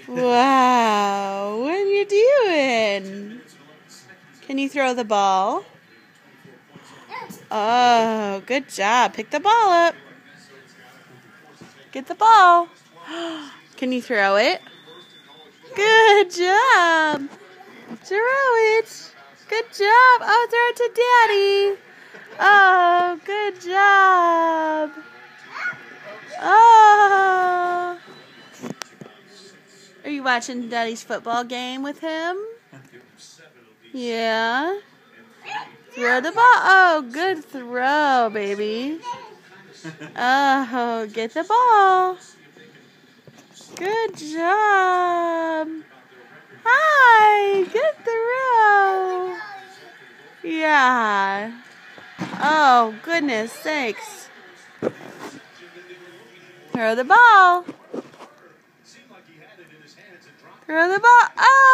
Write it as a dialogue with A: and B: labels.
A: Wow, what are you doing? Can you throw the ball? Oh, good job. Pick the ball up. Get the ball. Can you throw it? Good job. Throw it. Good job. Oh, throw it to Daddy. Oh, good job. Oh. Are you watching Daddy's football game with him? Yeah. Throw the ball. Oh, good throw, baby. Oh, get the ball. Good job. Hi, good throw. Yeah. Oh, goodness sakes. Throw the ball. Throw the ball. Oh!